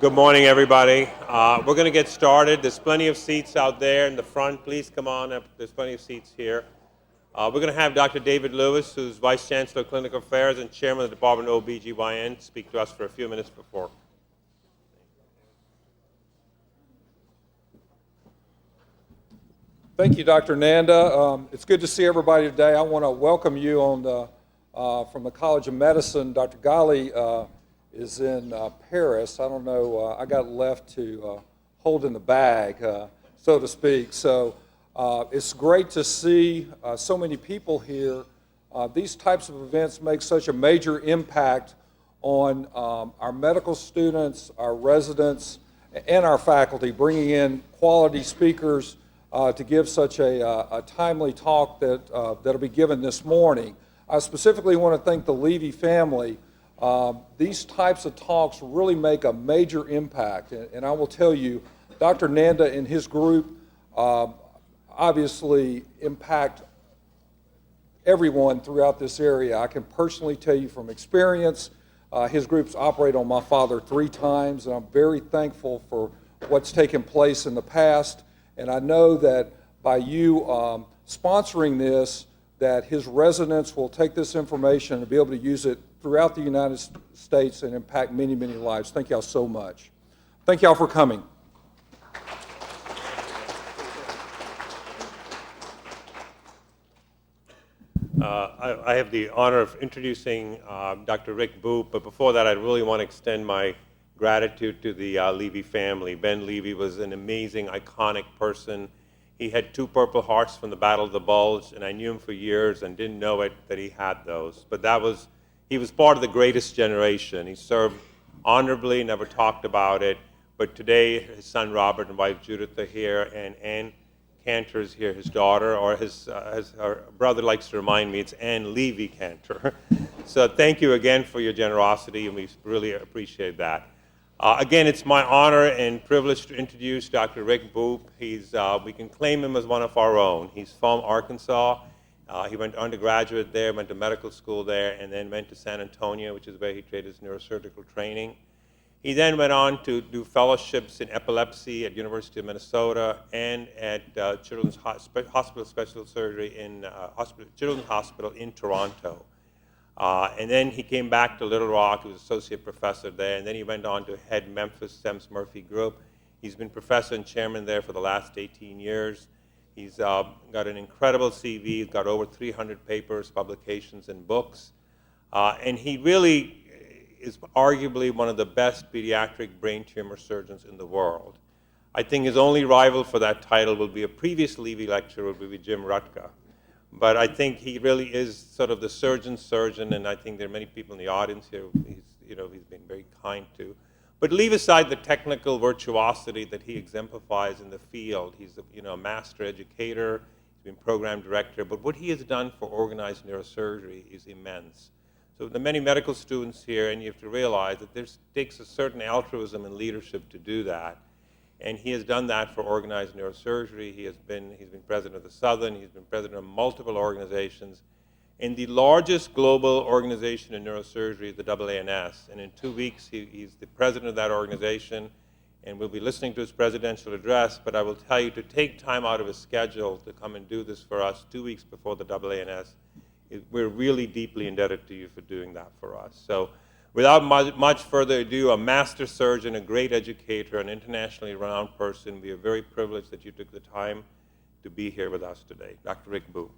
Good morning, everybody. We're going to get started. There's plenty of seats out there in the front. Please come on up. There's plenty of seats here. We're going to have Dr. David Lewis, who's Vice Chancellor of Clinical Affairs and Chairman of the Department of OB/GYN, speak to us for a few minutes before. Thank you, Dr. Nanda. It's good to see everybody today. I want to welcome you from the College of Medicine. Dr. Ghali is in Paris. I don't know, I got left to hold in the bag, so to speak. So it's great to see so many people here. These types of events make such a major impact on our medical students, our residents, and our faculty, bringing in quality speakers to give such a timely talk that'll be given this morning. I specifically want to thank the Levy family. These types of talks really make a major impact, and I will tell you, Dr. Nanda and his group obviously impact everyone throughout this area. I can personally tell you from experience, his groups operate on my father 3 times, and I'm very thankful for what's taken place in the past. And I know that by you sponsoring this, that his residents will take this information and be able to use it throughout the United States and impact many, many lives. Thank y'all so much. Thank y'all for coming. I have the honor of introducing Dr. Rick Boop, but before that, I really want to extend my gratitude to the Levy family. Ben Levy was an amazing, iconic person. He had 2 Purple Hearts from the Battle of the Bulge, and I knew him for years and didn't know it that he had those. But he was part of the greatest generation. He served honorably, never talked about it. But today, his son Robert and wife Judith are here, and Ann Cantor is here, his daughter, or as her brother likes to remind me, it's Ann Levy Cantor. So thank you again for your generosity, and we really appreciate that. Again, it's my honor and privilege to introduce Dr. Rick Boop. We can claim him as one of our own. He's from Arkansas. He went undergraduate there, went to medical school there, and then went to San Antonio, which is where he did his neurosurgical training. He then went on to do fellowships in epilepsy at University of Minnesota and at Children's Hospital Special Surgery in Children's Hospital in Toronto. And then he came back to Little Rock. He was associate professor there, and then he went on to head Memphis Semmes Murphy Group. He's been professor and chairman there for the last 18 years. He's got an incredible CV. He's got over 300 papers, publications, and books. And he really is arguably one of the best pediatric brain tumor surgeons in the world. I think his only rival for that title will be a previous Levy lecturer, will be Jim Rutka. But I think he really is sort of the surgeon's surgeon, and I think there are many people in the audience here he's been very kind to. But leave aside the technical virtuosity that he exemplifies in the field. He's a master educator, he's been program director, but what he has done for organized neurosurgery is immense. So the many medical students here, and you have to realize that there takes a certain altruism and leadership to do that. And he has done that for organized neurosurgery. He's been president of the Southern. He's been president of multiple organizations. And the largest global organization in neurosurgery is the AANS. And in 2 weeks, he's the president of that organization. And we'll be listening to his presidential address. But I will tell you, to take time out of his schedule to come and do this for us 2 weeks before the AANS, we're really deeply indebted to you for doing that for us. So without much further ado, a master surgeon, a great educator, an internationally renowned person, we are very privileged that you took the time to be here with us today. Dr. Rick Boop.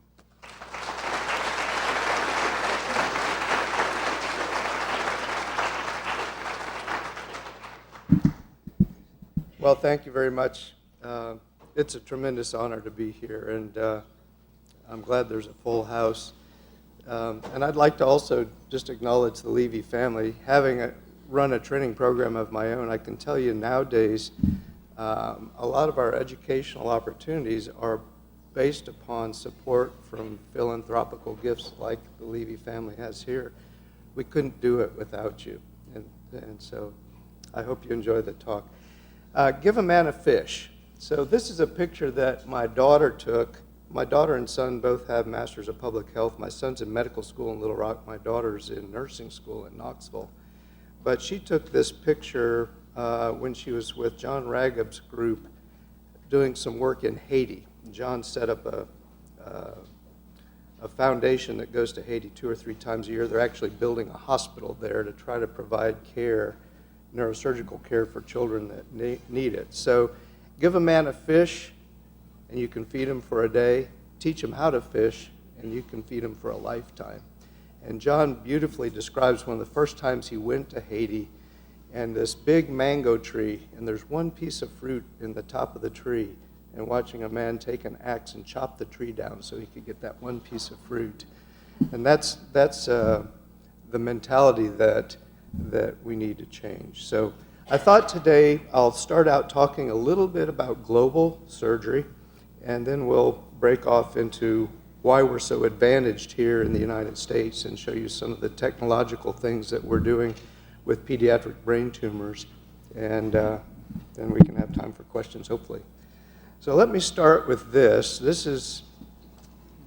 Well, thank you very much. It's a tremendous honor to be here, and I'm glad there's a full house. And I'd like to also just acknowledge the Levy family. Having run a training program of my own, I can tell you nowadays a lot of our educational opportunities are based upon support from philanthropical gifts like the Levy family has here. We couldn't do it without you. And so I hope you enjoy the talk. Give a man a fish. So this is a picture that my daughter took. My daughter and son both have Masters of Public Health. My son's in medical school in Little Rock. My daughter's in nursing school in Knoxville. But she took this picture when she was with John Ragab's group doing some work in Haiti. John set up a foundation that goes to Haiti 2 or 3 times a year. They're actually building a hospital there to try to provide care, neurosurgical care for children that need it. So give a man a fish and you can feed him for a day. Teach him how to fish and you can feed him for a lifetime. And John beautifully describes one of the first times he went to Haiti, and this big mango tree, and there's one piece of fruit in the top of the tree, and watching a man take an axe and chop the tree down so he could get that one piece of fruit. And that's the mentality that we need to change. So I thought today I'll start out talking a little bit about global surgery, and then we'll break off into why we're so advantaged here in the United States and show you some of the technological things that we're doing with pediatric brain tumors, and then we can have time for questions, hopefully. So let me start with this.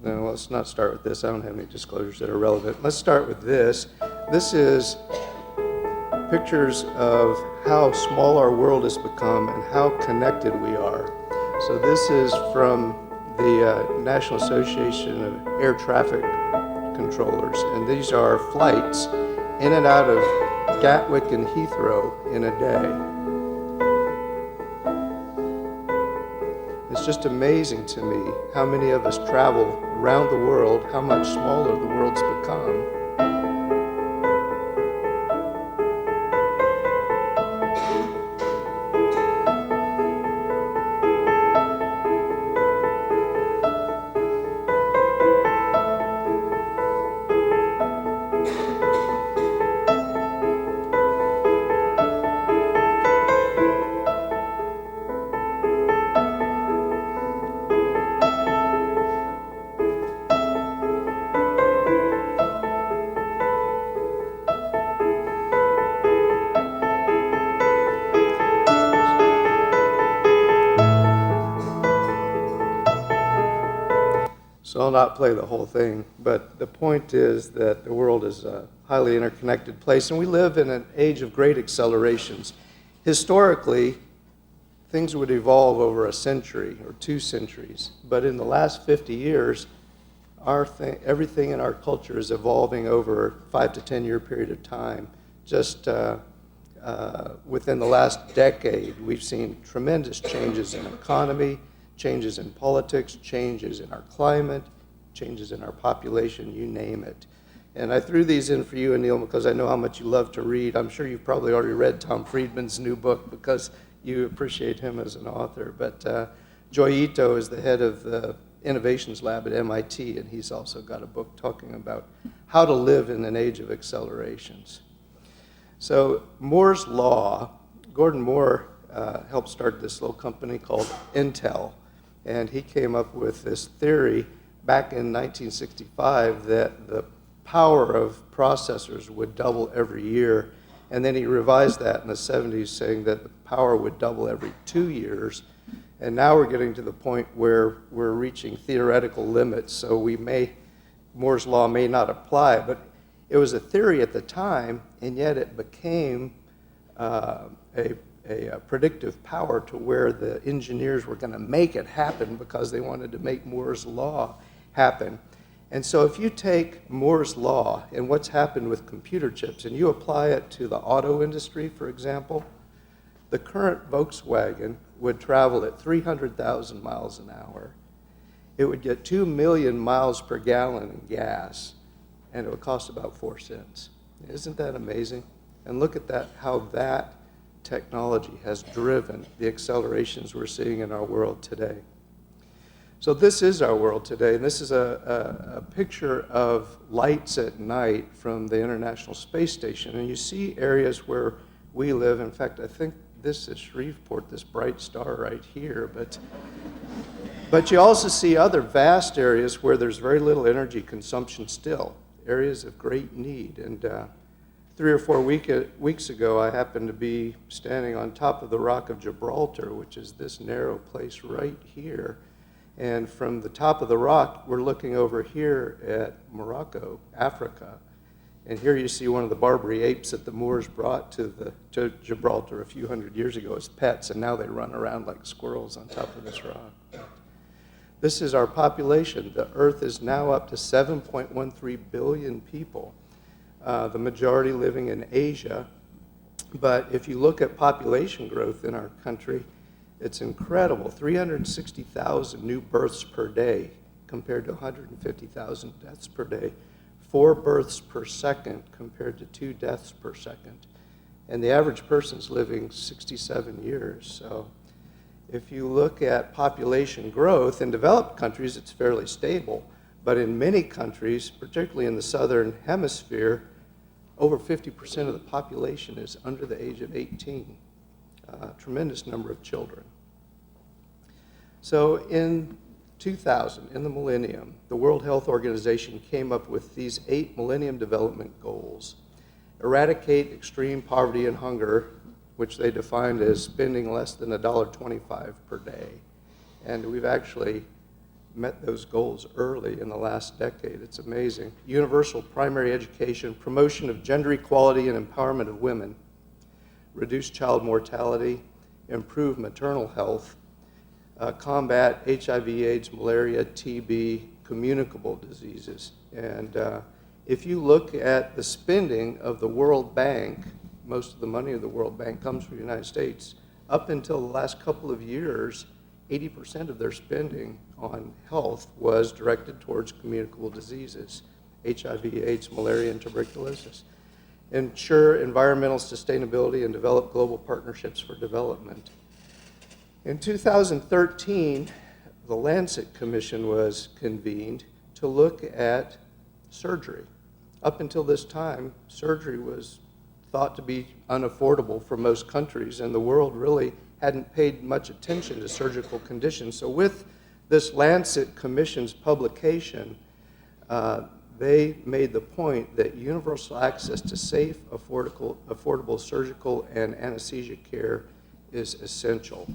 No, let's not start with this. I don't have any disclosures that are relevant. Let's start with this. This is pictures of how small our world has become and how connected we are. So this is from the National Association of Air Traffic Controllers, and these are flights in and out of Gatwick and Heathrow in a day. It's just amazing to me how many of us travel around the world, how much smaller the world's become. So I'll not play the whole thing, but the point is that the world is a highly interconnected place, and we live in an age of great accelerations. Historically, things would evolve over a century or 2 centuries, but in the last 50 years, everything in our culture is evolving over a 5 to 10 year period of time. Just within the last decade, we've seen tremendous changes in economy, changes in politics, changes in our climate, changes in our population, you name it. And I threw these in for you, Anil, because I know how much you love to read. I'm sure you've probably already read Tom Friedman's new book because you appreciate him as an author. But Joy Ito is the head of the Innovations Lab at MIT, and he's also got a book talking about how to live in an age of accelerations. So Moore's Law, Gordon Moore helped start this little company called Intel. And he came up with this theory back in 1965 that the power of processors would double every year. And then he revised that in the 70s, saying that the power would double every 2 years. And now we're getting to the point where we're reaching theoretical limits. So Moore's Law may not apply, but it was a theory at the time, and yet it became a predictive power to where the engineers were going to make it happen because they wanted to make Moore's Law happen. And so if you take Moore's Law and what's happened with computer chips and you apply it to the auto industry, for example, the current Volkswagen would travel at 300,000 miles an hour. It would get 2 million miles per gallon in gas, and it would cost about 4 cents. Isn't that amazing? And look at that, how that technology has driven the accelerations we're seeing in our world today. So this is our world today, and this is a picture of lights at night from the International Space Station. And you see areas where we live. In fact, I think this is Shreveport, this bright star right here. But you also see other vast areas where there's very little energy consumption still, areas of great need. And 3 or 4 weeks ago, I happened to be standing on top of the Rock of Gibraltar, which is this narrow place right here. And from the top of the rock, we're looking over here at Morocco, Africa. And here you see one of the Barbary apes that the Moors brought to Gibraltar a few hundred years ago as pets, and now they run around like squirrels on top of this rock. This is our population. The Earth is now up to 7.13 billion people, the majority living in Asia. But if you look at population growth in our country, it's incredible. 360,000 new births per day compared to 150,000 deaths per day. 4 births per second compared to 2 deaths per second. And the average person's living 67 years. So if you look at population growth, in developed countries, it's fairly stable. But in many countries, particularly in the southern hemisphere, over 50% of the population is under the age of 18. A tremendous number of children. So in 2000, in the Millennium, the World Health Organization came up with these 8 Millennium Development Goals. Eradicate extreme poverty and hunger, which they defined as spending less than $1.25 per day. And we've actually met those goals early in the last decade. It's amazing. Universal primary education, promotion of gender equality and empowerment of women, reduce child mortality, improve maternal health, combat HIV, AIDS, malaria, TB, communicable diseases. And if you look at the spending of the World Bank, most of the money of the World Bank comes from the United States. Up until the last couple of years, 80% of their spending on health was directed towards communicable diseases, HIV, AIDS, malaria, and tuberculosis. Ensure environmental sustainability and develop global partnerships for development. In 2013, the Lancet Commission was convened to look at surgery. Up until this time, surgery was thought to be unaffordable for most countries, and the world really hadn't paid much attention to surgical conditions. So with this Lancet Commission's publication, they made the point that universal access to safe, affordable surgical and anesthesia care is essential.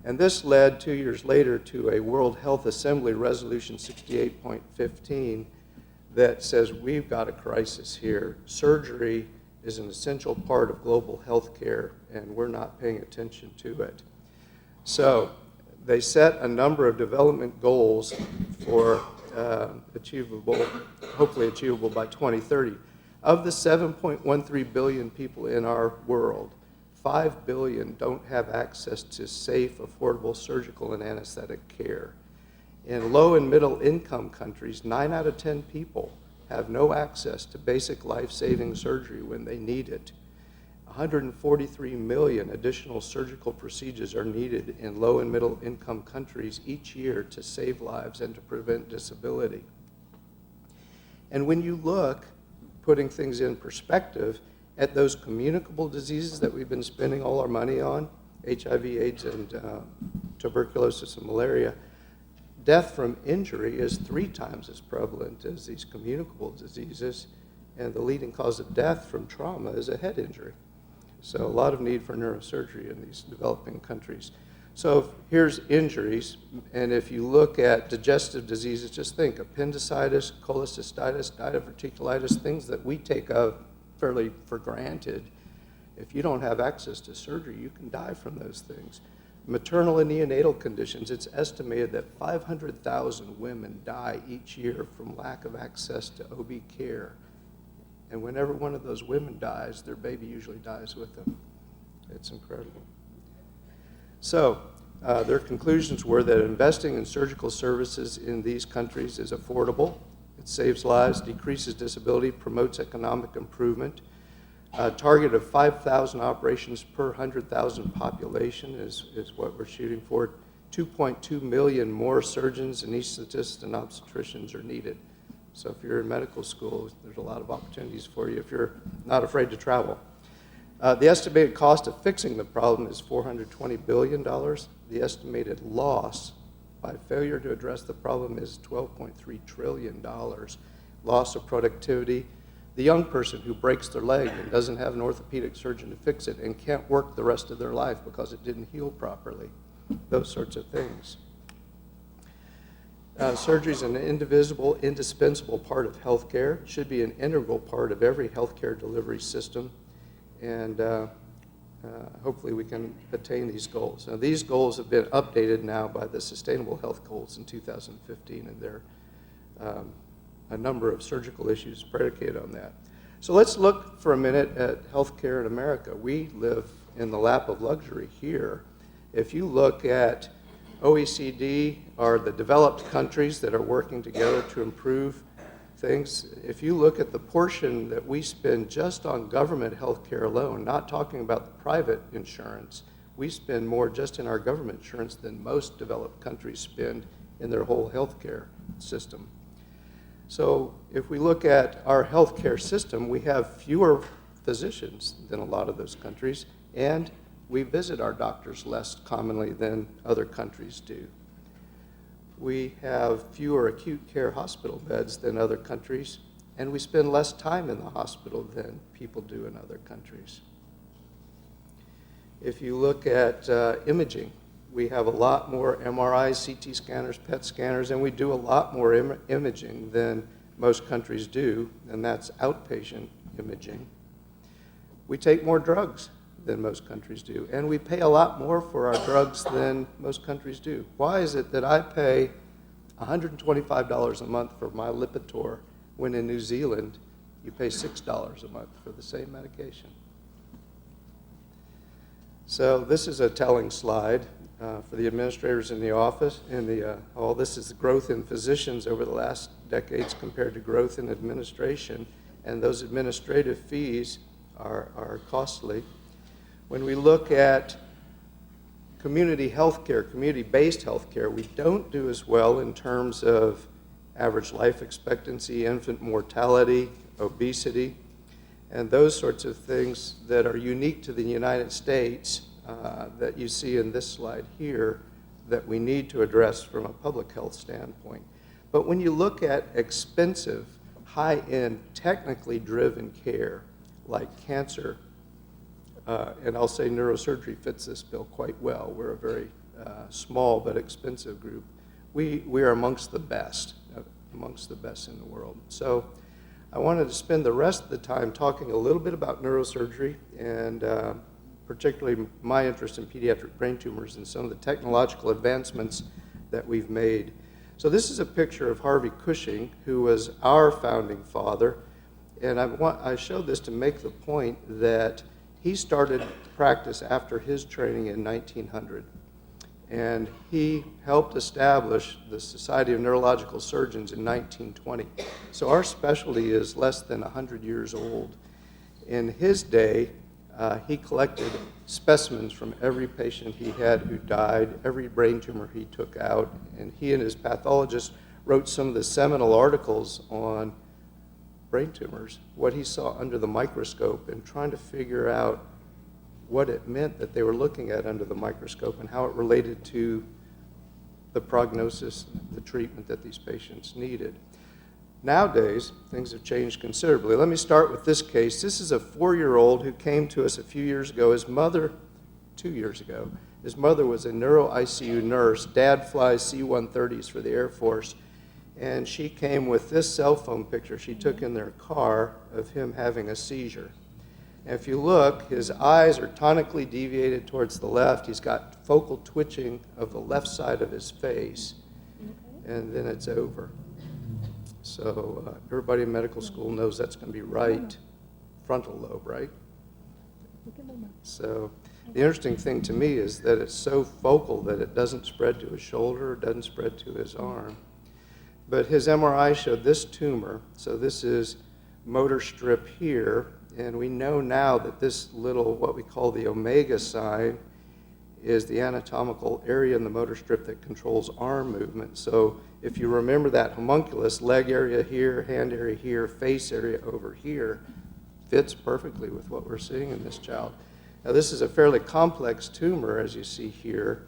And this led 2 years later to a World Health Assembly Resolution 68.15 that says we've got a crisis here. Surgery is an essential part of global health care, and we're not paying attention to it. So they set a number of development goals for hopefully achievable by 2030. Of the 7.13 billion people in our world, 5 billion don't have access to safe, affordable surgical and anesthetic care. In low and middle income countries, 9 out of 10 people have no access to basic life-saving surgery when they need it. 143 million additional surgical procedures are needed in low and middle income countries each year to save lives and to prevent disability. And when you look, putting things in perspective, at those communicable diseases that we've been spending all our money on, HIV, AIDS, and tuberculosis and malaria, death from injury is 3 times as prevalent as these communicable diseases, and the leading cause of death from trauma is a head injury. So a lot of need for neurosurgery in these developing countries. So here's injuries, and if you look at digestive diseases, just think appendicitis, cholecystitis, diverticulitis, things that we take fairly for granted. If you don't have access to surgery, you can die from those things. Maternal and neonatal conditions, it's estimated that 500,000 women die each year from lack of access to OB care. And whenever one of those women dies, their baby usually dies with them. It's incredible. So their conclusions were that investing in surgical services in these countries is affordable, it saves lives, decreases disability, promotes economic improvement. A target of 5,000 operations per 100,000 population is what we're shooting for. 2.2 million more surgeons, anesthetists, and obstetricians are needed. So if you're in medical school, there's a lot of opportunities for you if you're not afraid to travel. The estimated cost of fixing the problem is $420 billion. The estimated loss by failure to address the problem is $12.3 trillion. Loss of productivity. The young person who breaks their leg and doesn't have an orthopedic surgeon to fix it and can't work the rest of their life because it didn't heal properly. Those sorts of things. Surgery is an indivisible, indispensable part of healthcare. It should be an integral part of every healthcare delivery system. And hopefully we can attain these goals. Now, these goals have been updated now by the Sustainable Health Goals in 2015, and there are a number of surgical issues predicated on that. So let's look for a minute at healthcare in America. We live in the lap of luxury here. If you look at OECD, are the developed countries that are working together to improve things. If you look at the portion that we spend just on government health care alone, not talking about the private insurance, we spend more just in our government insurance than most developed countries spend in their whole health care system. So if we look at our health care system, we have fewer physicians than a lot of those countries, and we visit our doctors less commonly than other countries do. We have fewer acute care hospital beds than other countries, and we spend less time in the hospital than people do in other countries. If you look at imaging, we have a lot more MRIs, CT scanners, PET scanners, and we do a lot more imaging than most countries do, and that's outpatient imaging. We take more drugs than most countries do, and we pay a lot more for our drugs than most countries do. Why is it that I pay $125 a month for my Lipitor when in New Zealand you pay $6 a month for the same medication? So this is a telling slide for the administrators in the office. This is the growth in physicians over the last decades compared to growth in administration, and those administrative fees are costly. When we look at community health care, community-based health care, we don't do as well in terms of average life expectancy, infant mortality, obesity, and those sorts of things that are unique to the United States that you see in this slide here that we need to address from a public health standpoint. But when you look at expensive, high-end, technically driven care like cancer, and I'll say neurosurgery fits this bill quite well. We're a very small but expensive group. We are amongst the best in the world. So I wanted to spend the rest of the time talking a little bit about neurosurgery and particularly my interest in pediatric brain tumors and some of the technological advancements that we've made. So this is a picture of Harvey Cushing, who was our founding father, and I showed this to make the point that he started practice after his training in 1900, and he helped establish the Society of Neurological Surgeons in 1920. So our specialty is less than 100 years old. In his day, he collected specimens from every patient he had who died, every brain tumor he took out, and he and his pathologist wrote some of the seminal articles on brain tumors, what he saw under the microscope, and trying to figure out what it meant that they were looking at under the microscope and how it related to the prognosis, the treatment that these patients needed. Nowadays, things have changed considerably. Let me start with this case. This is a 4-year-old who came to us a few years ago. His mother, 2 years ago, his mother was a neuro-ICU nurse. Dad flies C-130s for the Air Force. And she came with this cell phone picture she took in their car of him having a seizure. And if you look, his eyes are tonically deviated towards the left. He's got focal twitching of the left side of his face, and then it's over. So everybody in medical school knows that's going to be right frontal lobe, right? So the interesting thing to me is that it's so focal that it doesn't spread to his shoulder, it doesn't spread to his arm. But his MRI showed this tumor. So this is motor strip here, and we know now that this little, what we call the omega sign, is the anatomical area in the motor strip that controls arm movement. So if you remember that homunculus, leg area here, hand area here, face area over here, fits perfectly with what we're seeing in this child. Now this is a fairly complex tumor, as you see here.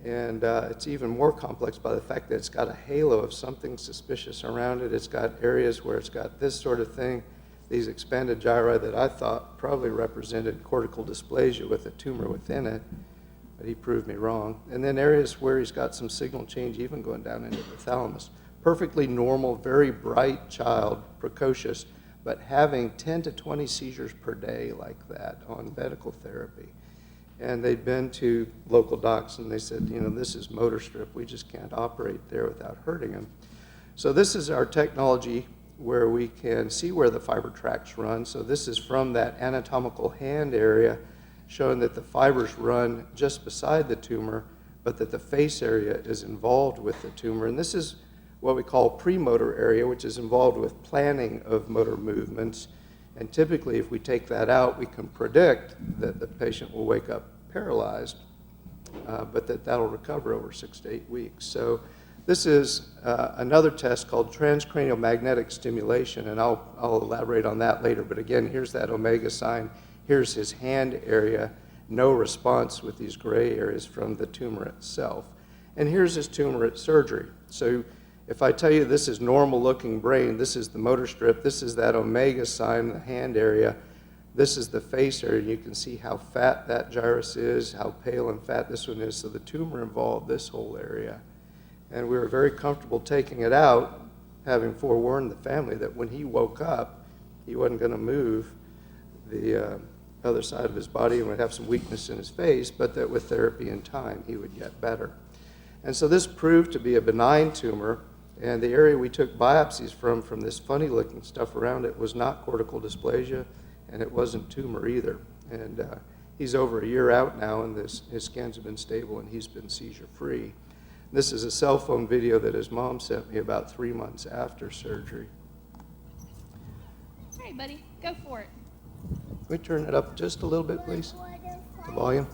And it's even more complex by the fact that it's got a halo of something suspicious around it. It's got areas where it's got this sort of thing, these expanded gyri that I thought probably represented cortical dysplasia with a tumor within it. but he proved me wrong. And then areas where he's got some signal change even going down into the thalamus. Perfectly normal, very bright child, precocious, but having 10 to 20 seizures per day like that on medical therapy. And they'd been to local docs and they said, you know, this is motor strip. We just can't operate there without hurting him. So this is our technology where we can see where the fiber tracks run. So this is from that anatomical hand area, showing that the fibers run just beside the tumor, but that the face area is involved with the tumor. And this is what we call premotor area, which is involved with planning of motor movements. And typically, if we take that out, we can predict that the patient will wake up paralyzed, but that'll recover over 6 to 8 weeks. So this is another test called transcranial magnetic stimulation, and I'll elaborate on that later. But again, here's that omega sign. Here's his hand area, no response with these gray areas from the tumor itself. And here's his tumor at surgery. So if I tell you this is normal looking brain, this is the motor strip, this is that omega sign, the hand area, this is the face area, and you can see how fat that gyrus is, how pale and fat this one is. So the tumor involved this whole area. And we were very comfortable taking it out, having forewarned the family that when he woke up, he wasn't going to move the other side of his body and would have some weakness in his face, but that with therapy and time, he would get better. And so this proved to be a benign tumor, and the area we took biopsies from this funny-looking stuff around it was not cortical dysplasia, and it wasn't tumor either. And he's over a year out now, and his scans have been stable, and he's been seizure-free. This is a cell phone video that his mom sent me about 3 months after surgery. All right, buddy, go for it. Can we turn it up just a little bit, please? The volume.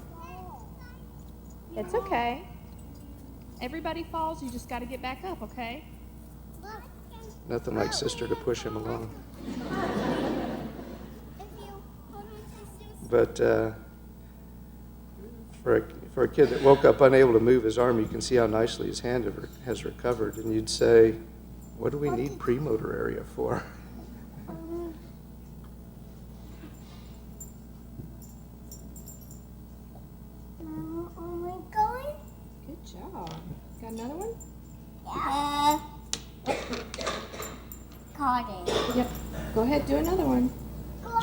It's okay. Everybody falls, you just got to get back up, okay? Nothing like sister to push him along. But for a kid that woke up unable to move his arm, you can see how nicely his hand has recovered. And you'd say, what do we need premotor area for? Good job. Got another one? Caught it. Yep. Go ahead, do another one.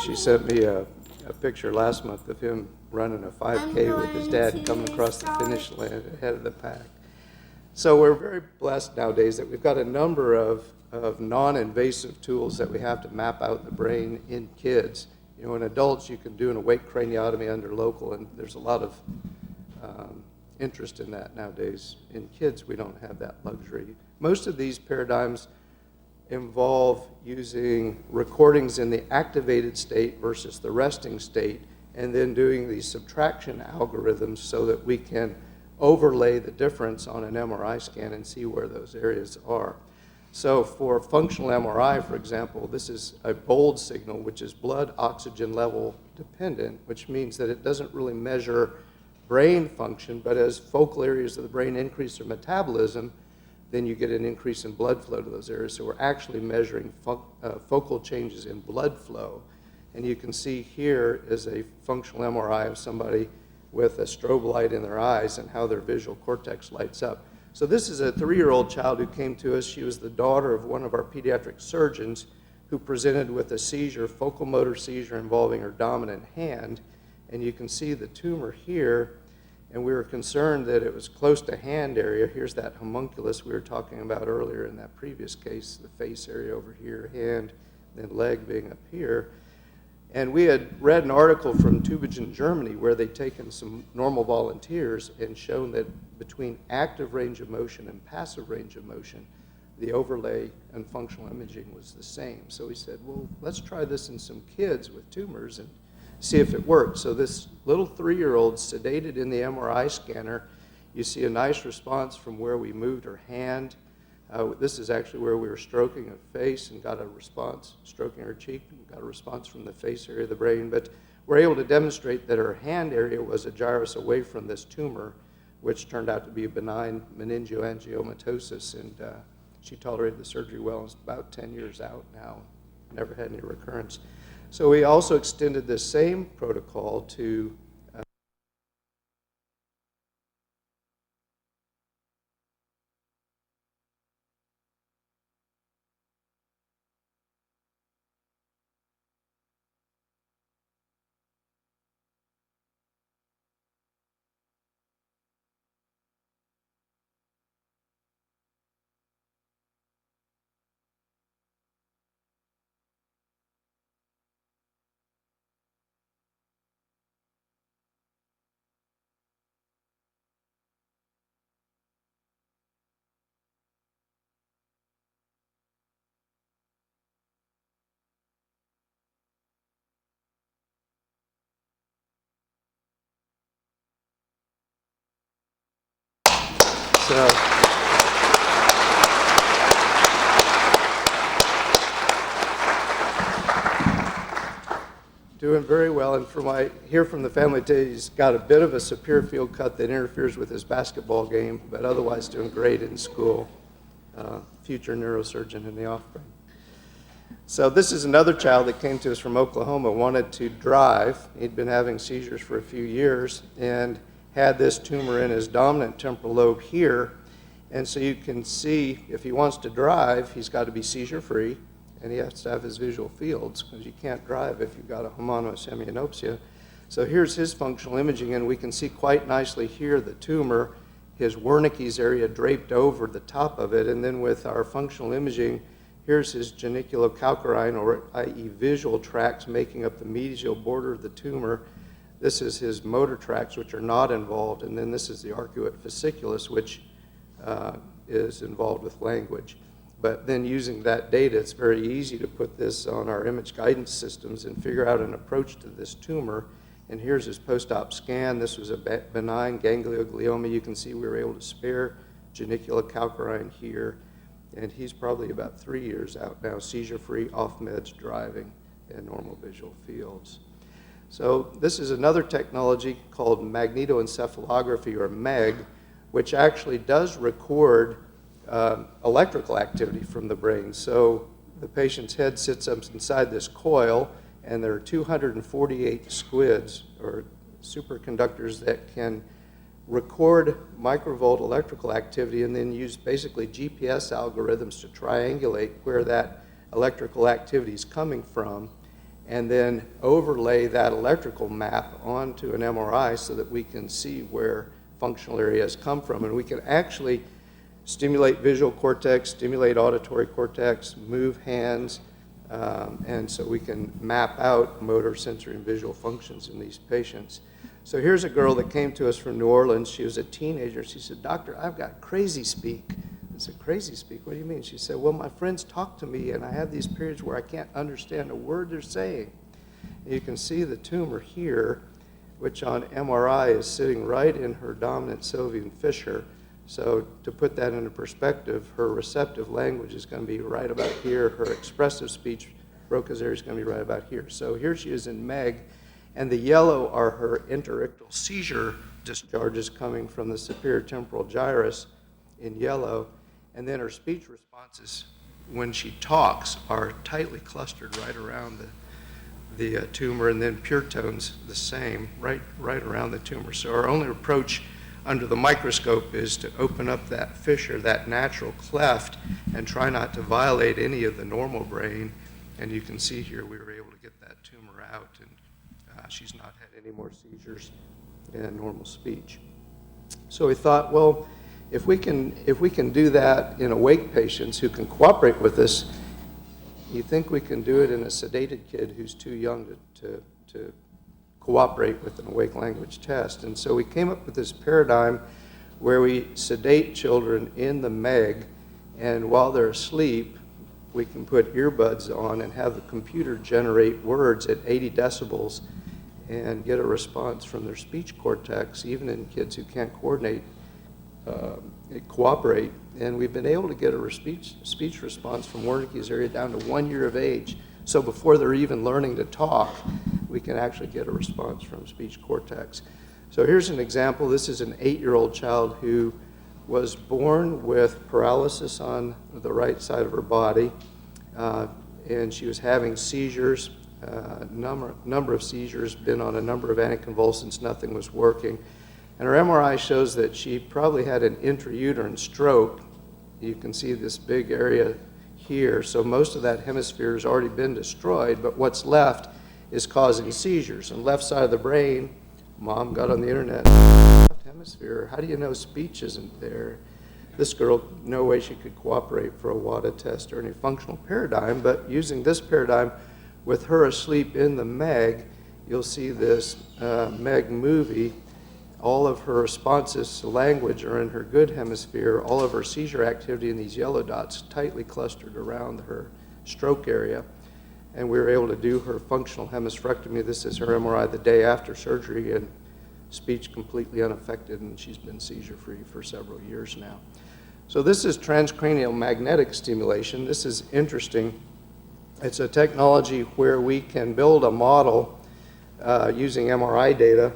She sent me a picture last month of him running a 5K with his dad coming across the finish line ahead of the pack. So we're very blessed nowadays that we've got a number of non-invasive tools that we have to map out the brain in kids. You know, in adults, you can do an awake craniotomy under local, and there's a lot of interest in that nowadays. In kids, we don't have that luxury. Most of these paradigms involve using recordings in the activated state versus the resting state, and then doing these subtraction algorithms so that we can overlay the difference on an MRI scan and see where those areas are. So for functional MRI, for example, this is a bold signal, which is blood oxygen level dependent, which means that it doesn't really measure brain function, but as focal areas of the brain increase their metabolism, then you get an increase in blood flow to those areas. So we're actually measuring focal changes in blood flow. And you can see here is a functional MRI of somebody with a strobe light in their eyes and how their visual cortex lights up. So this is a 3-year-old child who came to us. She was the daughter of one of our pediatric surgeons who presented with a seizure, focal motor seizure involving her dominant hand. And you can see the tumor here. And we were concerned that it was close to hand area. Here's that homunculus we were talking about earlier in that previous case, the face area over here, hand, then leg being up here. And we had read an article from Tübingen, Germany, where they'd taken some normal volunteers and shown that between active range of motion and passive range of motion, the overlay and functional imaging was the same. So we said, well, let's try this in some kids with tumors and see if it works. So this little 3-year-old sedated in the MRI scanner, you see a nice response from where we moved her hand. This is actually where we were stroking her face and got a response, stroking her cheek, and got a response from the face area of the brain. But we're able to demonstrate that her hand area was a gyrus away from this tumor, which turned out to be a benign meningoangiomatosis. And she tolerated the surgery well. It's about 10 years out now, never had any recurrence. So we also extended this same protocol to So, doing very well, and from what I hear from the family today, he's got a bit of a superior field cut that interferes with his basketball game, but otherwise doing great in school. Future neurosurgeon in the offspring. So this is another child that came to us from Oklahoma, wanted to drive. He'd been having seizures for a few years and had this tumor in his dominant temporal lobe here. And so you can see if he wants to drive, he's got to be seizure-free, and he has to have his visual fields, because you can't drive if you've got a homonymous hemianopsia. So here's his functional imaging, and we can see quite nicely here the tumor, his Wernicke's area draped over the top of it, and then with our functional imaging, here's his geniculocalcarine, or i.e. visual tracts making up the medial border of the tumor. This is his motor tracts, which are not involved, and then this is the arcuate fasciculus, which is involved with language. But then using that data, it's very easy to put this on our image guidance systems and figure out an approach to this tumor. And here's his post-op scan. This was a benign ganglioglioma. You can see we were able to spare geniculocalcarine here. And he's probably about 3 years out now, seizure-free, off meds, driving, and normal visual fields. So this is another technology called magnetoencephalography, or MEG, which actually does record electrical activity from the brain. So the patient's head sits up inside this coil, and there are 248 squids, or superconductors, that can record microvolt electrical activity and then use basically GPS algorithms to triangulate where that electrical activity is coming from, and then overlay that electrical map onto an MRI so that we can see where functional areas come from. And we can actually stimulate visual cortex, stimulate auditory cortex, move hands, and so we can map out motor, sensory, and visual functions in these patients. So here's a girl that came to us from New Orleans. She was a teenager. She said, "Doctor, I've got crazy speak." I said, "Crazy speak? What do you mean?" She said, "Well, my friends talk to me, and I have these periods where I can't understand a word they're saying." And you can see the tumor here, which on MRI is sitting right in her dominant sylvian fissure. So to put that into perspective, her receptive language is going to be right about here. Her expressive speech, Broca's area, is going to be right about here. So here she is in MEG, and the yellow are her interictal seizure discharges coming from the superior temporal gyrus in yellow, and then her speech responses when she talks are tightly clustered right around the tumor, and then pure tones the same, right around the tumor. So our only approach under the microscope is to open up that fissure, that natural cleft, and try not to violate any of the normal brain. And you can see here we were able to get that tumor out, and she's not had any more seizures and normal speech. So we thought, well, if we can do that in awake patients who can cooperate with us, you think we can do it in a sedated kid who's too young to cooperate with an awake language test. And so we came up with this paradigm where we sedate children in the MEG, and while they're asleep, we can put earbuds on and have the computer generate words at 80 decibels and get a response from their speech cortex, even in kids who can't cooperate. And we've been able to get a speech response from Wernicke's area down to 1 year of age. So before they're even learning to talk, we can actually get a response from speech cortex. So here's an example. This is an 8-year-old child who was born with paralysis on the right side of her body, and she was having seizures, number of seizures, been on a number of anticonvulsants, nothing was working. And her MRI shows that she probably had an intrauterine stroke. You can see this big area here. So most of that hemisphere has already been destroyed, but what's left is causing seizures. And left side of the brain, mom got on the internet, left hemisphere, how do you know speech isn't there? This girl, no way she could cooperate for a WADA test or any functional paradigm, but using this paradigm with her asleep in the MEG, you'll see this MEG movie. All of her responses to language are in her good hemisphere. All of her seizure activity in these yellow dots tightly clustered around her stroke area. And we were able to do her functional hemispherectomy. This is her MRI the day after surgery, and speech completely unaffected, and she's been seizure-free for several years now. So this is transcranial magnetic stimulation. This is interesting. It's a technology where we can build a model using MRI data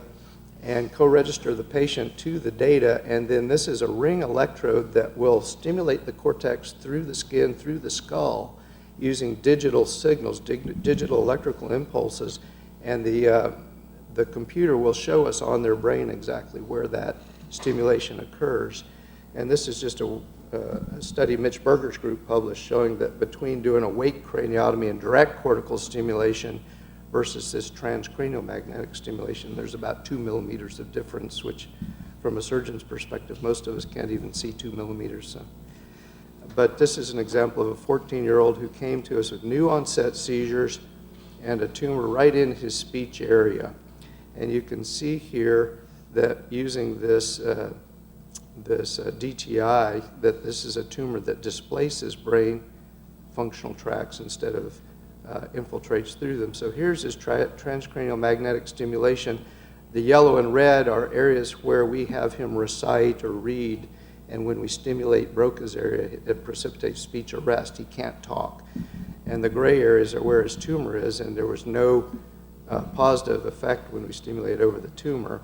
and co-register the patient to the data, and then this is a ring electrode that will stimulate the cortex through the skin, through the skull, using digital signals, digital electrical impulses, and the computer will show us on their brain exactly where that stimulation occurs. And this is just a study Mitch Berger's group published showing that between doing a wake craniotomy and direct cortical stimulation versus this transcranial magnetic stimulation, there's about 2 millimeters of difference, which from a surgeon's perspective, most of us can't even see 2 millimeters. So. But this is an example of a 14-year-old who came to us with new onset seizures and a tumor right in his speech area. And you can see here that using this DTI, that this is a tumor that displaces brain functional tracts instead of infiltrates through them. So here's his transcranial magnetic stimulation. The yellow and red are areas where we have him recite or read, and when we stimulate Broca's area, it precipitates speech arrest. He can't talk. And the gray areas are where his tumor is, and there was no positive effect when we stimulate over the tumor.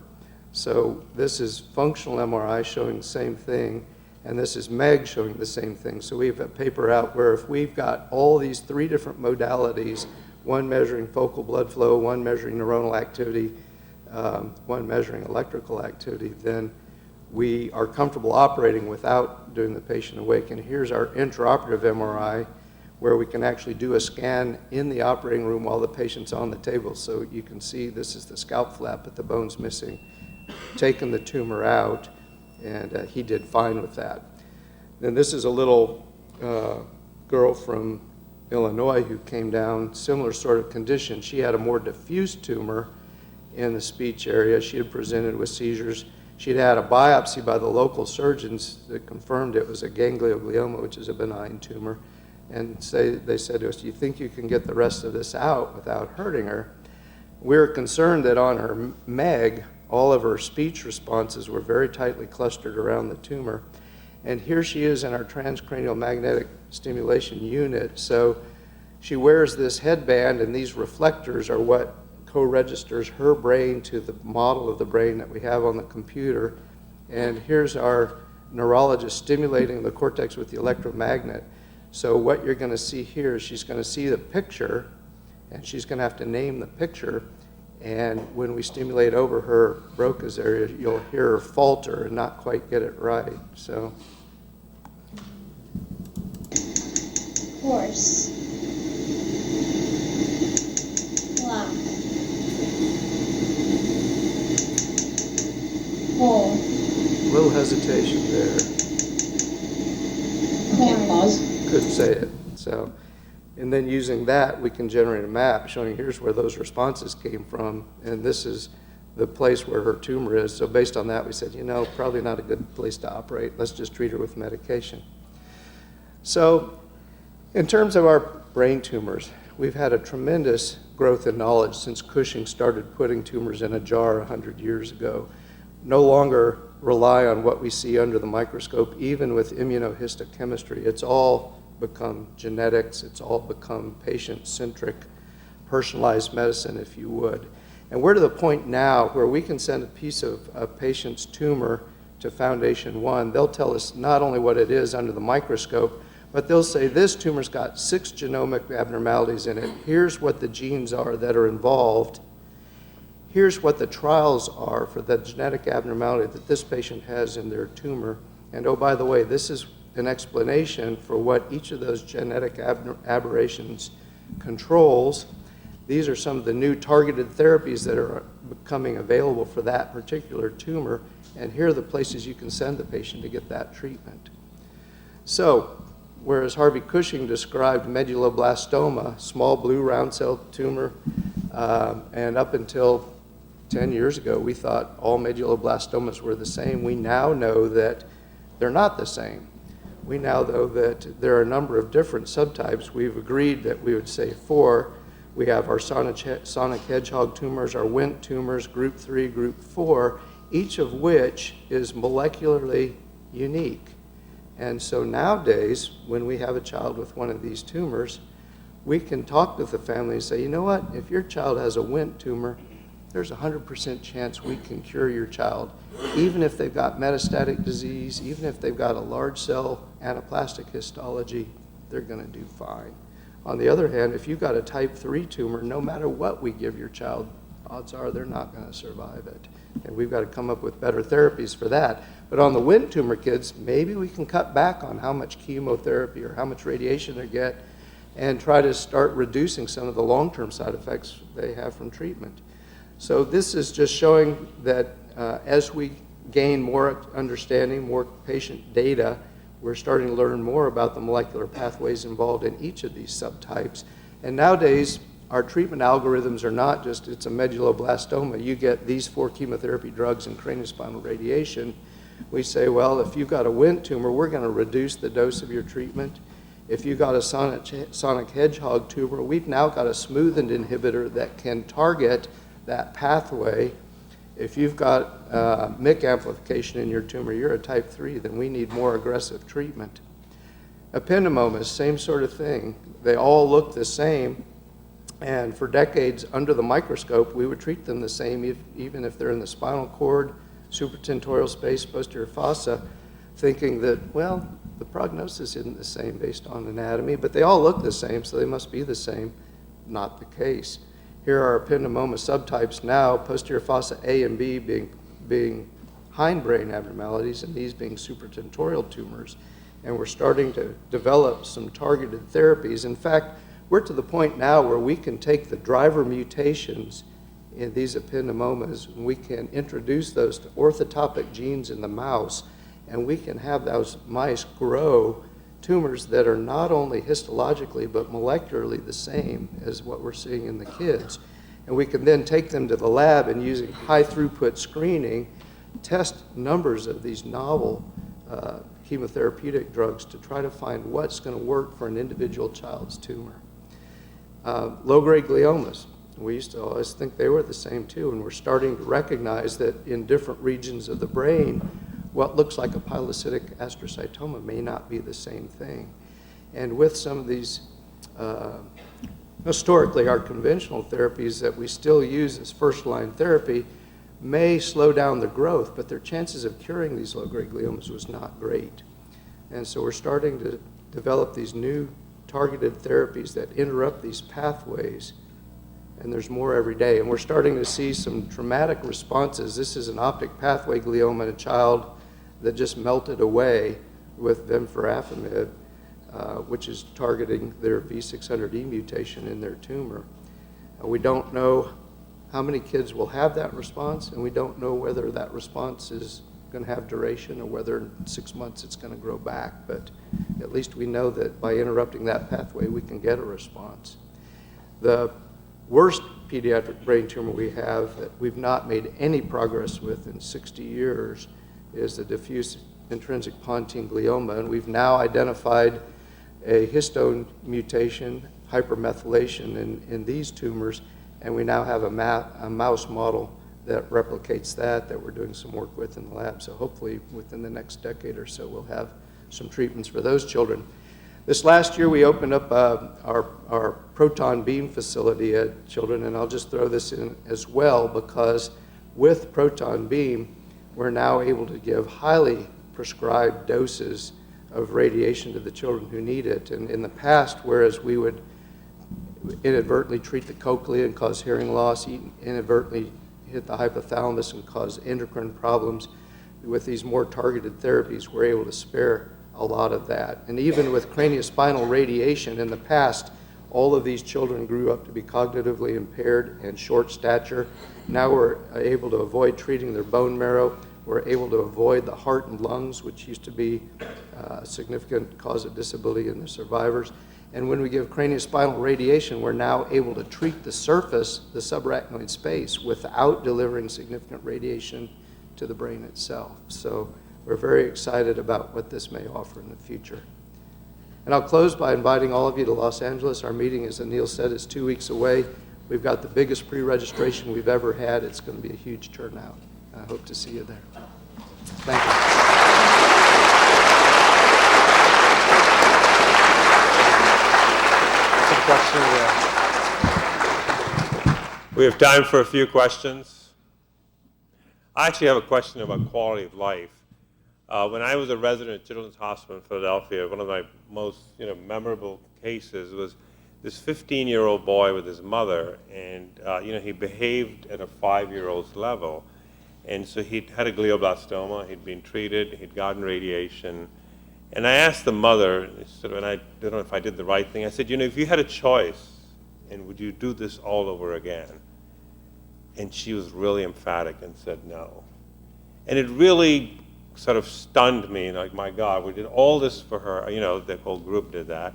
So this is functional MRI showing the same thing, and this is MEG showing the same thing. So we have a paper out where if we've got all these 3 different modalities, one measuring focal blood flow, one measuring neuronal activity, one measuring electrical activity, then we are comfortable operating without doing the patient awake. And here's our intraoperative MRI, where we can actually do a scan in the operating room while the patient's on the table. So you can see this is the scalp flap, but the bone's missing, taking the tumor out, and he did fine with that. Then this is a little girl from Illinois who came down, similar sort of condition. She had a more diffuse tumor in the speech area. She had presented with seizures. She'd had a biopsy by the local surgeons that confirmed it was a ganglioglioma, which is a benign tumor. And they said to us, "Do you think you can get the rest of this out without hurting her?" We were concerned that on her MEG, all of her speech responses were very tightly clustered around the tumor. And here she is in our transcranial magnetic stimulation unit. So she wears this headband, and these reflectors are what co-registers her brain to the model of the brain that we have on the computer. And here's our neurologist stimulating the cortex with the electromagnet. So what you're going to see here is she's going to see the picture, and she's going to have to name the picture. And when we stimulate over her Broca's area, you'll hear her falter and not quite get it right. So, horse, clock, hole, little hesitation there. can't pause. Couldn't say it. So, and then using that, we can generate a map showing here's where those responses came from, and this is the place where her tumor is. So based on that, we said, you know, probably not a good place to operate. Let's just treat her with medication. So in terms of our brain tumors, we've had a tremendous growth in knowledge since Cushing started putting tumors in a jar 100 years ago. No longer rely on what we see under the microscope, even with immunohistochemistry. It's all become genetics, it's all become patient-centric, personalized medicine, if you would. And we're to the point now where we can send a piece of a patient's tumor to Foundation One. They'll tell us not only what it is under the microscope, but they'll say this tumor's got 6 genomic abnormalities in it. Here's what the genes are that are involved. Here's what the trials are for the genetic abnormality that this patient has in their tumor. And oh, by the way, this is an explanation for what each of those genetic aberrations controls. These are some of the new targeted therapies that are becoming available for that particular tumor, and here are the places you can send the patient to get that treatment. So, whereas Harvey Cushing described medulloblastoma, small blue round cell tumor, and up until 10 years ago, we thought all medulloblastomas were the same. We now know that they're not the same. We now know that there are a number of different subtypes. We've agreed that we would say 4, We have our sonic hedgehog tumors, our Wnt tumors, group 3, group 4, each of which is molecularly unique. And so nowadays, when we have a child with one of these tumors, we can talk with the family and say, you know what, if your child has a Wnt tumor, there's a 100% chance we can cure your child, even if they've got metastatic disease, even if they've got a large cell anaplastic histology, they're going to do fine. On the other hand, if you've got a type 3 tumor, no matter what we give your child, odds are they're not going to survive it. And we've got to come up with better therapies for that. But on the Wnt tumor kids, maybe we can cut back on how much chemotherapy or how much radiation they get and try to start reducing some of the long-term side effects they have from treatment. So this is just showing that as we gain more understanding, more patient data, we're starting to learn more about the molecular pathways involved in each of these subtypes. And nowadays, our treatment algorithms are not just, it's a medulloblastoma, you get these 4 chemotherapy drugs and craniospinal radiation. We say, well, if you've got a Wnt tumor, we're going to reduce the dose of your treatment. If you've got a sonic hedgehog tumor, we've now got a smoothened inhibitor that can target that pathway. If you've got MYC amplification in your tumor, you're a type 3, then we need more aggressive treatment. Ependymomas, same sort of thing. They all look the same, and for decades under the microscope, we would treat them the same even if they're in the spinal cord, supratentorial space, posterior fossa, thinking that, well, the prognosis isn't the same based on anatomy, but they all look the same, so they must be the same. Not the case. Here are ependymoma subtypes now, posterior fossa A and B being hindbrain abnormalities, and these being supratentorial tumors. And we're starting to develop some targeted therapies. In fact, we're to the point now where we can take the driver mutations in these ependymomas, and we can introduce those to orthotopic genes in the mouse, and we can have those mice grow tumors that are not only histologically but molecularly the same as what we're seeing in the kids. And we can then take them to the lab and using high throughput screening, test numbers of these novel chemotherapeutic drugs to try to find what's going to work for an individual child's tumor. Low-grade gliomas, we used to always think they were the same too, and we're starting to recognize that in different regions of the brain, what looks like a pilocytic astrocytoma may not be the same thing. And with some of these, historically, our conventional therapies that we still use as first-line therapy may slow down the growth, but their chances of curing these low-grade gliomas was not great. And so we're starting to develop these new targeted therapies that interrupt these pathways, and there's more every day. And we're starting to see some dramatic responses. This is an optic pathway glioma in a child that just melted away with vemurafenib, which is targeting their V600E mutation in their tumor. We don't know how many kids will have that response, and we don't know whether that response is going to have duration or whether in 6 months it's going to grow back. But at least we know that by interrupting that pathway, we can get a response. The worst pediatric brain tumor we have that we've not made any progress with in 60 years is the diffuse intrinsic pontine glioma, and we've now identified a histone mutation, hypermethylation in these tumors, and we now have a mouse model that replicates that we're doing some work with in the lab. So hopefully within the next decade or so we'll have some treatments for those children. This last year we opened up our proton beam facility at Children, and I'll just throw this in as well because with proton beam we're now able to give highly prescribed doses of radiation to the children who need it. And in the past, whereas we would inadvertently treat the cochlea and cause hearing loss, inadvertently hit the hypothalamus and cause endocrine problems, with these more targeted therapies, we're able to spare a lot of that. And even with craniospinal radiation in the past, all of these children grew up to be cognitively impaired and short stature. Now we're able to avoid treating their bone marrow. We're able to avoid the heart and lungs, which used to be a significant cause of disability in the survivors. And when we give craniospinal radiation, we're now able to treat the surface, the subarachnoid space, without delivering significant radiation to the brain itself. So we're very excited about what this may offer in the future. And I'll close by inviting all of you to Los Angeles. Our meeting, as Anil said, is 2 weeks away. We've got the biggest pre-registration we've ever had. It's going to be a huge turnout. I hope to see you there. Thank you. We have time for a few questions. I actually have a question about quality of life. When I was a resident at Children's Hospital in Philadelphia, one of my most memorable cases was this 15-year-old boy with his mother, and he behaved at a 5-year-old's level. And so he'd had a glioblastoma, he'd been treated, he'd gotten radiation. And I asked the mother, and I don't know if I did the right thing, I said, if you had a choice, and would you do this all over again? And she was really emphatic and said no. And it really sort of stunned me, like, my God, we did all this for her, the whole group did that,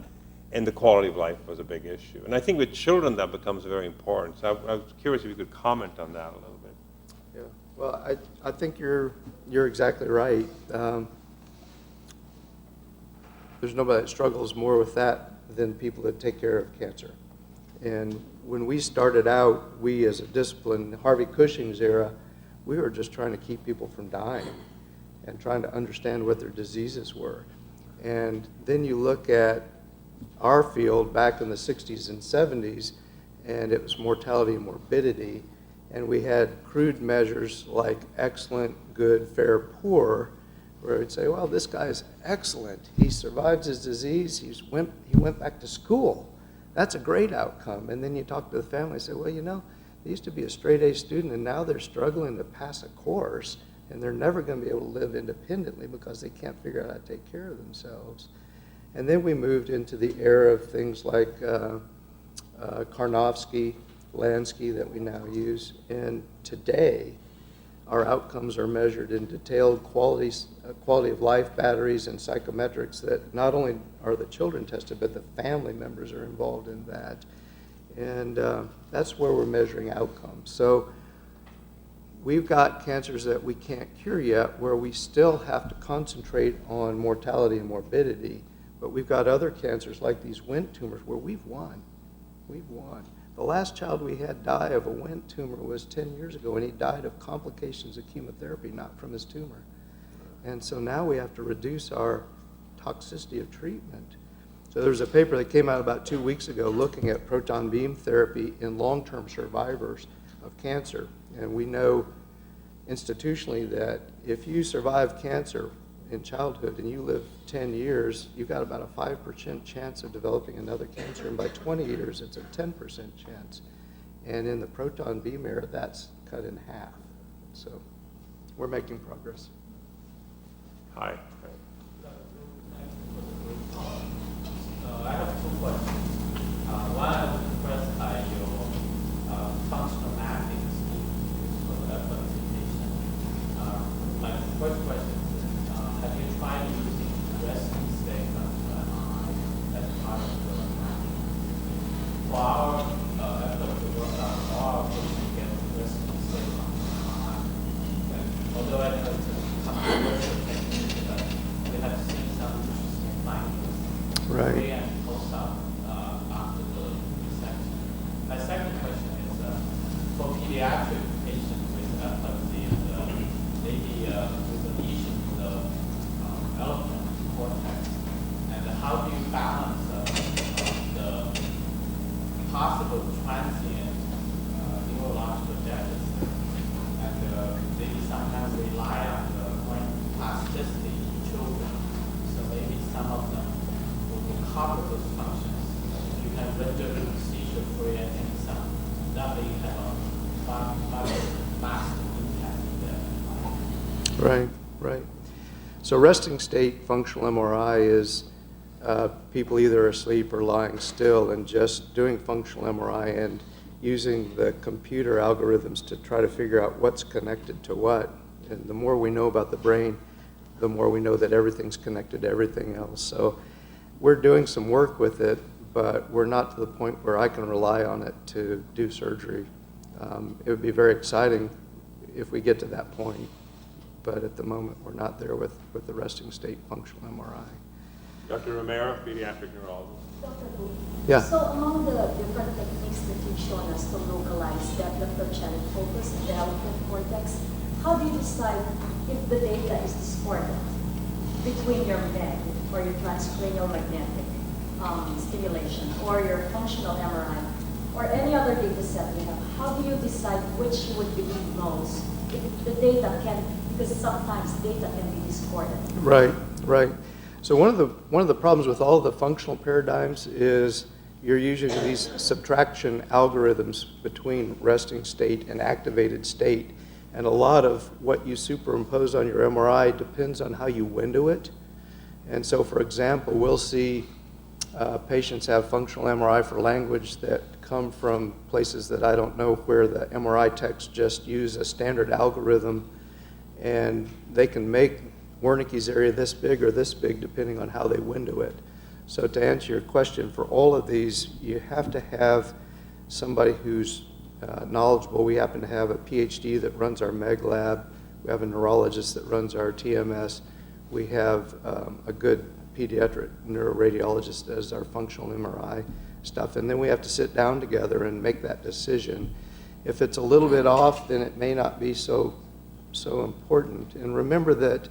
and the quality of life was a big issue. And I think with children that becomes very important. So I was curious if you could comment on that a little bit. Yeah, well, I think you're exactly right. There's nobody that struggles more with that than people that take care of cancer. And when we started out, we as a discipline, Harvey Cushing's era, we were just trying to keep people from dying and trying to understand what their diseases were. And then you look at our field back in the 60s and 70s, and it was mortality and morbidity, and we had crude measures like excellent, good, fair, poor, where we'd say, well, this guy's excellent. He survived his disease. He went back to school. That's a great outcome. And then you talk to the family and say, well, they used to be a straight A student, and now they're struggling to pass a course, and they're never going to be able to live independently because they can't figure out how to take care of themselves. And then we moved into the era of things like Karnofsky, Lansky that we now use. And today, our outcomes are measured in detailed quality of life batteries and psychometrics that not only are the children tested, but the family members are involved in that. And that's where we're measuring outcomes. So we've got cancers that we can't cure yet where we still have to concentrate on mortality and morbidity. But we've got other cancers like these Wnt tumors where we've won. We've won. The last child we had die of a Wnt tumor was 10 years ago, and he died of complications of chemotherapy, not from his tumor. And so now we have to reduce our toxicity of treatment. So there's a paper that came out about 2 weeks ago looking at proton beam therapy in long-term survivors of cancer. And we know institutionally that if you survive cancer in childhood and you live 10 years, you've got about a 5% chance of developing another cancer, and by 20 years, it's a 10% chance. And in the proton beam era, that's cut in half. So we're making progress. Hi. I have two questions. One, I was impressed by your functional mapping scheme for the epilepsy patient. My first question is, have you tried using resting state as part of the mapping? For our epilepsy workout, all our patients get resting state although I know it's a controversial technique, but we have seen some interesting findings. Right. After the resection. My second question is for pediatric patients with epilepsy and maybe with a lesion in the development cortex, and how do you balance the possible transient neurological deficit and maybe sometimes rely on the brain plasticity in children, so maybe some of them recover those functions. If you can render them seizure-free, I think that may have a lasting impact there. Right, right. So resting state functional MRI is people either asleep or lying still and just doing functional MRI and using the computer algorithms to try to figure out what's connected to what. And the more we know about the brain, the more we know that everything's connected to everything else. So we're doing some work with it, but we're not to the point where I can rely on it to do surgery. It would be very exciting if we get to that point, but at the moment we're not there with the resting state functional MRI. Dr. Romero, pediatric neurologist. Dr. Boop. Yeah. So among the different techniques that you've shown us to localize depth of pergenic focus in the development cortex, how do you decide if the data is discordant between your MEG or your transcranial magnetic stimulation or your functional MRI or any other data set you have? How do you decide which you would believe most if the data can, because sometimes data can be discordant? Right, right. So one of the problems with all the functional paradigms is you're using these subtraction algorithms between resting state and activated state. And a lot of what you superimpose on your MRI depends on how you window it. And so, for example, we'll see patients have functional MRI for language that come from places that I don't know, where the MRI techs just use a standard algorithm, and they can make Wernicke's area this big or this big depending on how they window it. So to answer your question, for all of these, you have to have somebody who's knowledgeable. We happen to have a PhD that runs our MEG lab. We have a neurologist that runs our TMS. We have a good pediatric neuroradiologist that does our functional MRI stuff. And then we have to sit down together and make that decision. If it's a little bit off, then it may not be so important. And remember that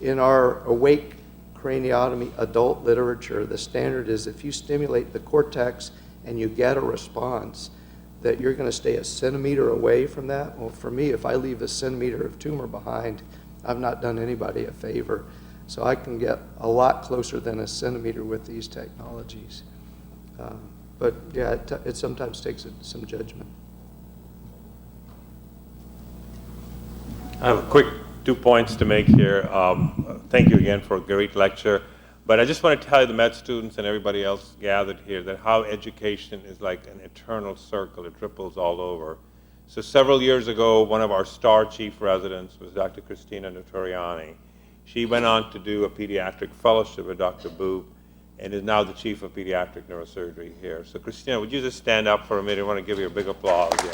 in our awake craniotomy adult literature, the standard is if you stimulate the cortex and you get a response, that you're going to stay a centimeter away from that. Well, for me, if I leave a centimeter of tumor behind, I've not done anybody a favor. So I can get a lot closer than a centimeter with these technologies. But yeah, it sometimes takes some judgment. I have a quick 2 points to make here. Thank you again for a great lecture. But I just want to tell the med students and everybody else gathered here that how education is like an eternal circle. It ripples all over. So several years ago, one of our star chief residents was Dr. Christina Notoriani. She went on to do a pediatric fellowship with Dr. Boop and is now the chief of pediatric neurosurgery here. So Christina, would you just stand up for a minute? I want to give you a big applause. Yeah.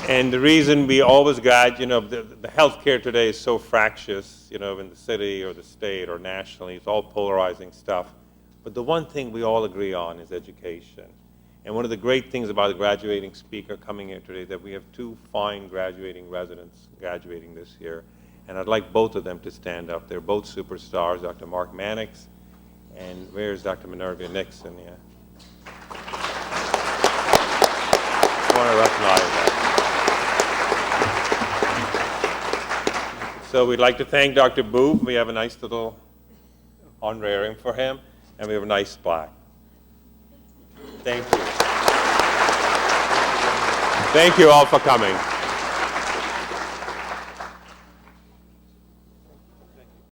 And the reason we always guide, the healthcare today is so fractious, in the city or the state or nationally, it's all polarizing stuff. But the one thing we all agree on is education. And one of the great things about the graduating speaker coming here today is that we have 2 fine graduating residents graduating this year. And I'd like both of them to stand up. They're both superstars, Dr. Mark Mannix, and where's Dr. Minervia Nixon? Yeah. I want to recognize that. So we'd like to thank Dr. Boop. We have a nice little honorarium for him, and we have a nice plaque. Thank you. Thank you all for coming.